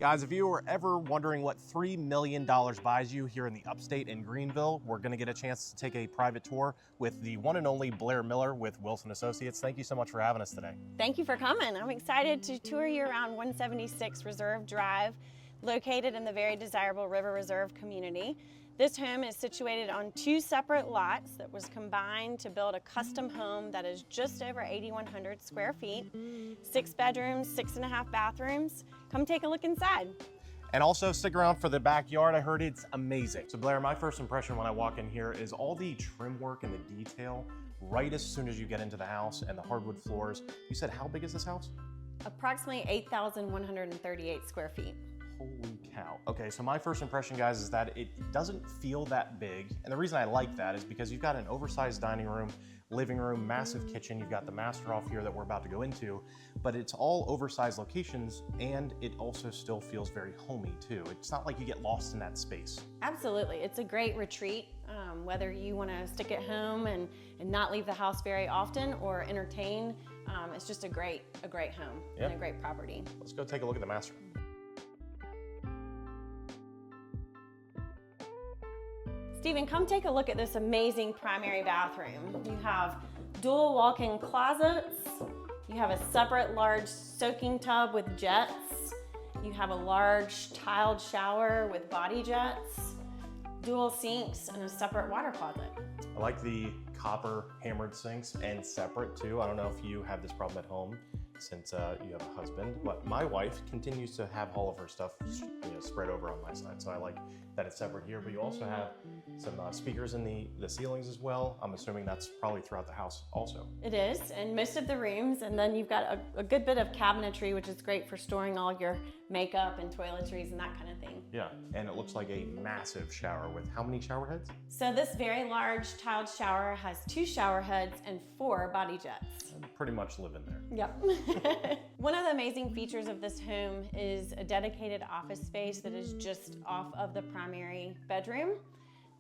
Guys, if you were ever wondering what $3 million buys you here in the upstate in Greenville, we're gonna get a chance to take a private tour with the one and only Blair Miller with Wilson Associates. Thank you so much for having us today. Thank you for coming. I'm excited to tour you around 176 Reserve Drive, located in the very desirable River Reserve community. This home is situated on two separate lots that was combined to build a custom home that is just over 8,100 square feet, 6 bedrooms, 6.5 bathrooms. Come take a look inside. And also stick around for the backyard. I heard it's amazing. So Blair, my first impression when I walk in here is all the trim work and the detail right as soon as you get into the house and the hardwood floors. You said, how big is this house? Approximately 8,138 square feet. Holy cow. Okay, so my first impression, guys, is that it doesn't feel that big. And the reason I like that is because you've got an oversized dining room, living room, massive kitchen. You've got the master off here that we're about to go into, but it's all oversized locations, and it also still feels very homey too. It's not like you get lost in that space. Absolutely, it's a great retreat. Whether you want to stick at home and not leave the house very often or entertain, it's just a great home and a great property. Let's go take a look at the master. Stephen, come take a look at this amazing primary bathroom. You have dual walk-in closets. You have a separate large soaking tub with jets. You have a large tiled shower with body jets, dual sinks, and a separate water closet. I like the copper hammered sinks and separate too. I don't know if you have this problem at home since you have a husband, but my wife continues to have all of her stuff spread over on my side. So I like that it's separate here, but you also have some speakers in the ceilings as well. I'm assuming that's probably throughout the house also. It is, in most of the rooms, and then you've got a good bit of cabinetry, which is great for storing all your makeup and toiletries and that kind of thing. Yeah, and it looks like a massive shower with how many shower heads? So this very large tiled shower has 2 shower heads and 4 body jets. I pretty much live in there. Yep. One of the amazing features of this home is a dedicated office space that is just off of the primary bedroom.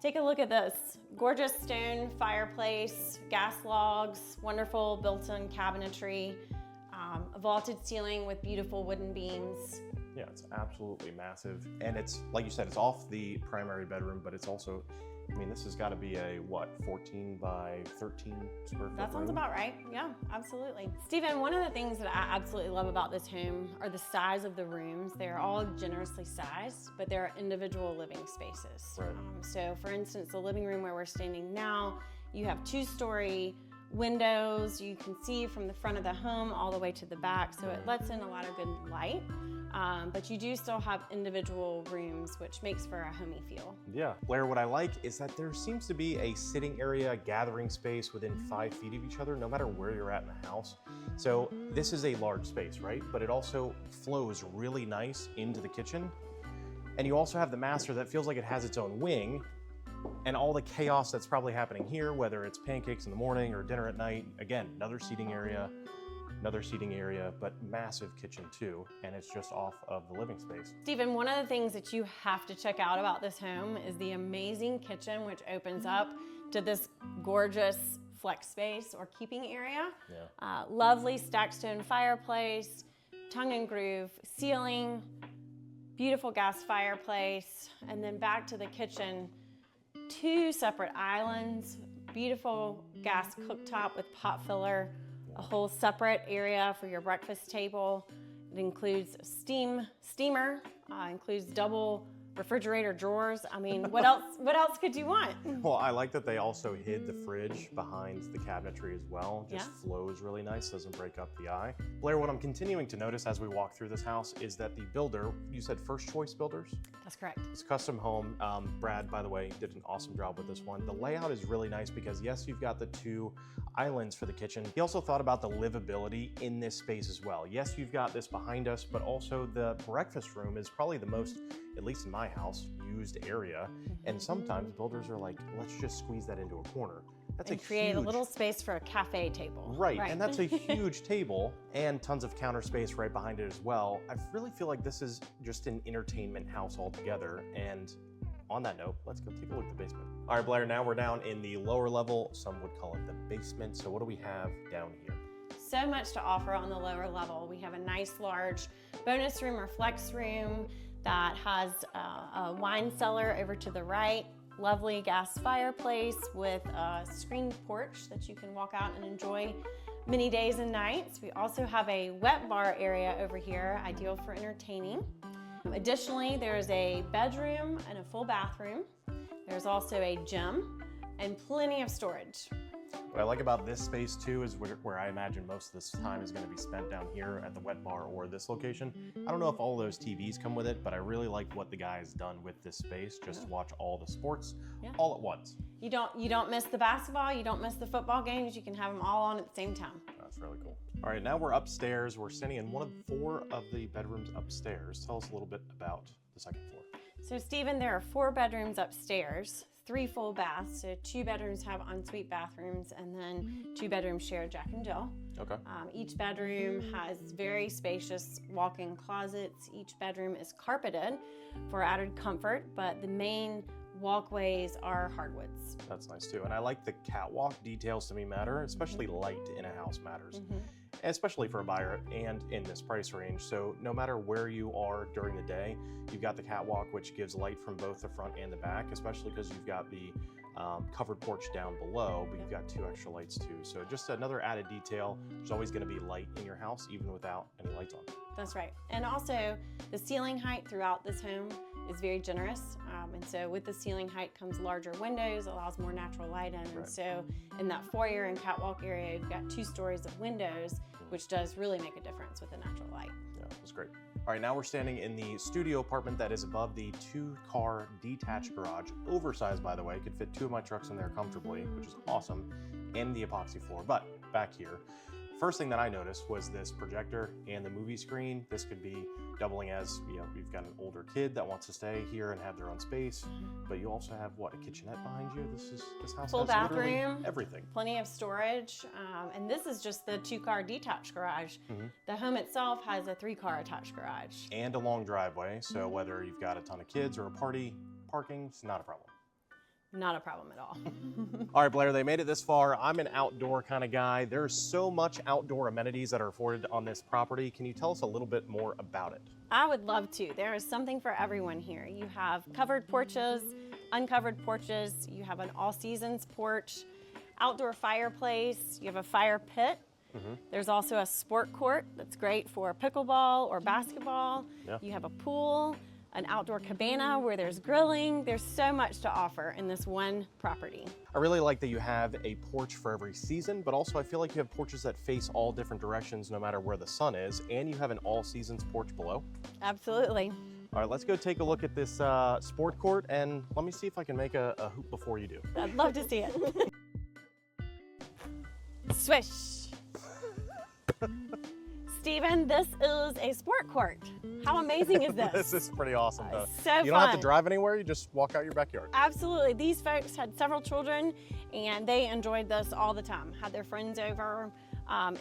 Take a look at this. Gorgeous stone fireplace, gas logs, wonderful built-in cabinetry, a vaulted ceiling with beautiful wooden beams. Yeah, it's absolutely massive. And it's, like you said, it's off the primary bedroom, but it's also, I mean, this has got to be a, what, 14 by 13 square foot That sounds room? about right. Yeah, absolutely. Stephen, one of the things that I absolutely love about this home are the size of the rooms. They're all generously sized, but they're individual living spaces. Right. So for instance, the living room where we're standing now, you have 2-story windows. You can see from the front of the home all the way to the back, so it lets in a lot of good light. But you do still have individual rooms, which makes for a homey feel. Yeah. Blair, what I like is that there seems to be a sitting area, gathering space within 5 feet of each other, no matter where you're at in the house. So this is a large space, right? But it also flows really nice into the kitchen. And you also have the master that feels like it has its own wing, and all the chaos that's probably happening here, whether it's pancakes in the morning or dinner at night. Again, another seating area, but massive kitchen too, and it's just off of the living space. Stephen, one of the things that you have to check out about this home is the amazing kitchen, which opens up to this gorgeous flex space or keeping area. Yeah. Lovely stacked stone fireplace, tongue and groove ceiling, beautiful gas fireplace, and then back to the kitchen, 2 separate islands, beautiful gas cooktop with pot filler, a whole separate area for your breakfast table. It includes a steamer, includes double refrigerator drawers. I mean, what else could you want? Well, I like that they also hid the fridge behind the cabinetry as well. Just flows really nice, doesn't break up the eye. Blair, what I'm continuing to notice as we walk through this house is that the builder, you said First Choice Builders? That's correct. It's a custom home. Brad, by the way, did an awesome job with this one. The layout is really nice because yes, you've got the 2 islands for the kitchen. He also thought about the livability in this space as well. Yes, you've got this behind us, but also the breakfast room is probably the most, at least in my house, used area. And sometimes builders are like, let's just squeeze that into a corner. That's and create a little space for a cafe table. Right, and that's a huge table and tons of counter space right behind it as well. I really feel like this is just an entertainment house altogether. And on that note, let's go take a look at the basement. All right, Blair, now we're down in the lower level. Some would call it the basement. So what do we have down here? so much to offer on the lower level. We have a nice large bonus room or flex room that has a wine cellar over to the right, lovely gas fireplace with a screened porch that you can walk out and enjoy many days and nights. We also have a wet bar area over here, ideal for entertaining. Additionally, there's a bedroom and a full bathroom. There's also a gym and plenty of storage. What I like about this space too is where I imagine most of this time is going to be spent down here at the wet bar or this location. I don't know if all those TVs come with it, but I really like what the guy has done with this space just to watch all the sports all at once. You don't miss the basketball, you don't miss the football games, you can have them all on at the same time. That's really cool. All right, now we're upstairs. We're standing in one of 4 of the bedrooms upstairs. Tell us a little bit about the second floor. So Stephen, there are 4 bedrooms upstairs, 3 full baths. So 2 bedrooms have ensuite bathrooms, and then 2 bedrooms share Jack and Jill. Okay. Each bedroom has very spacious walk-in closets. Each bedroom is carpeted for added comfort, but the main walkways are hardwoods. That's nice too. And I like the catwalk. Details to me matter, especially light in a house matters. Especially for a buyer and in this price range. So no matter where you are during the day, you've got the catwalk, which gives light from both the front and the back, especially because you've got the covered porch down below, but you've got 2 extra lights too. So just another added detail. There's always going to be light in your house, even without any lights on. That's right. And also the ceiling height throughout this home is very generous. And so with the ceiling height comes larger windows, allows more natural light in. And so in that foyer and catwalk area, you've got 2 stories of windows, which does really make a difference with the natural light. Yeah, that's great. All right, now we're standing in the studio apartment that is above the 2-car detached garage. Oversized, by the way. Could fit 2 of my trucks in there comfortably, which is awesome, and the epoxy floor. But back here, first thing that I noticed was this projector and the movie screen. This could be doubling as, you've got an older kid that wants to stay here and have their own space, but you also have what, a kitchenette behind you? This house full has bathroom, everything. Plenty of storage, and this is just the 2-car detached garage. The home itself has a 3-car attached garage. And a long driveway, so whether you've got a ton of kids or a party, parking's not a problem. Not a problem at all. All right, Blair, they made it this far. I'm an outdoor kind of guy. There's so much outdoor amenities that are afforded on this property. Can you tell us a little bit more about it? I would love to. There is something for everyone here. You have covered porches, uncovered porches, you have an all seasons porch, outdoor fireplace, you have a fire pit. There's also a sport court that's great for pickleball or basketball. You have a pool, an outdoor cabana where there's grilling. There's so much to offer in this one property. I really like that you have a porch for every season, but also I feel like you have porches that face all different directions no matter where the sun is, and you have an all seasons porch below. Absolutely. All right, let's go take a look at this sport court, and let me see if I can make a hoop before you do. I'd love to see it. Swish. Stephen, this is a sport court. How amazing is this? This is pretty awesome, though. So you don't have to drive anywhere, you just walk out your backyard. Absolutely. These folks had several children and they enjoyed this all the time, had their friends over.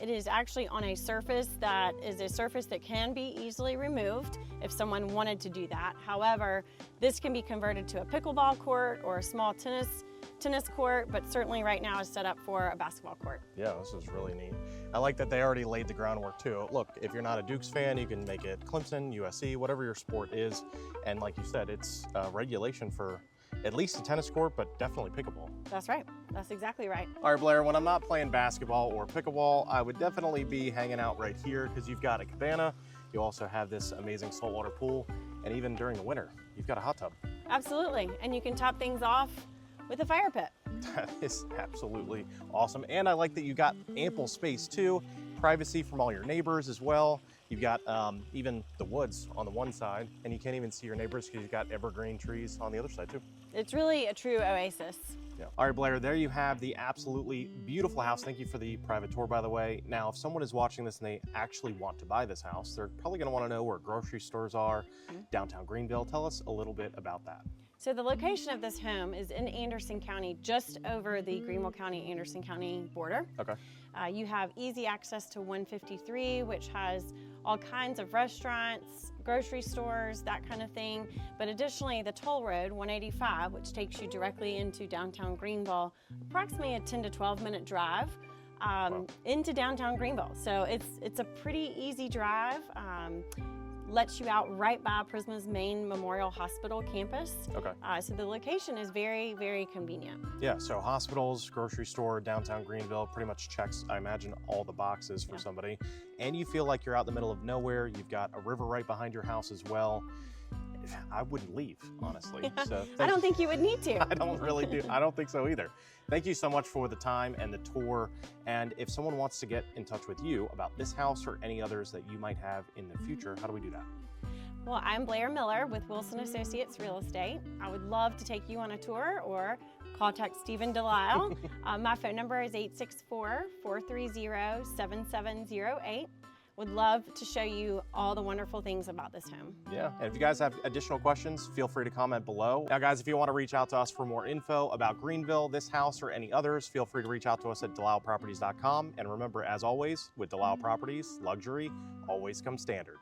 It is actually on a surface that is a surface that can be easily removed if someone wanted to do that. However, this can be converted to a pickleball court or a small tennis court, but certainly right now is set up for a basketball court. Yeah, this is really neat. I like that they already laid the groundwork too. Look, if you're not a Dukes fan, you can make it Clemson, USC, whatever your sport is. And like you said, it's regulation for at least a tennis court, but definitely pickleball. That's right. That's exactly right. All right, Blair, when I'm not playing basketball or pickleball, I would definitely be hanging out right here because you've got a cabana. You also have this amazing saltwater pool. And even during the winter, you've got a hot tub. Absolutely. And you can top things off with a fire pit. That is absolutely awesome. And I like that you got ample space too, privacy from all your neighbors as well. You've got even the woods on the one side, and you can't even see your neighbors because you've got evergreen trees on the other side too. It's really a true oasis. Yeah. All right, Blair, there you have the absolutely beautiful house. Thank you for the private tour, by the way. Now, if someone is watching this and they actually want to buy this house, they're probably gonna wanna know where grocery stores are, downtown Greenville. Tell us a little bit about that. So the location of this home is in Anderson County, just over the Greenville County, Anderson County border. Okay. You have easy access to 153, which has all kinds of restaurants, grocery stores, that kind of thing. But additionally, the toll road, 185, which takes you directly into downtown Greenville, approximately a 10 to 12 minute drive. into downtown Greenville. So it's a pretty easy drive. Lets you out right by Prisma's main Memorial Hospital campus. Okay. So the location is very, very convenient. Yeah, so hospitals, grocery store, downtown Greenville pretty much checks, I imagine, all the boxes for somebody. And you feel like you're out in the middle of nowhere. You've got a river right behind your house as well. I wouldn't leave, honestly. So I don't think you would need to. I don't really do. I don't think so either. Thank you so much for the time and the tour. And if someone wants to get in touch with you about this house or any others that you might have in the future, how do we do that? Well, I'm Blair Miller with Wilson Associates Real Estate. I would love to take you on a tour or contact Stephen DeLisle. My phone number is 864-430-7708. Would love to show you all the wonderful things about this home. Yeah, and if you guys have additional questions, feel free to comment below. Now guys, if you want to reach out to us for more info about Greenville, this house, or any others, feel free to reach out to us at DeLisleProperties.com. And remember, as always, with DeLisle Properties, luxury always comes standard.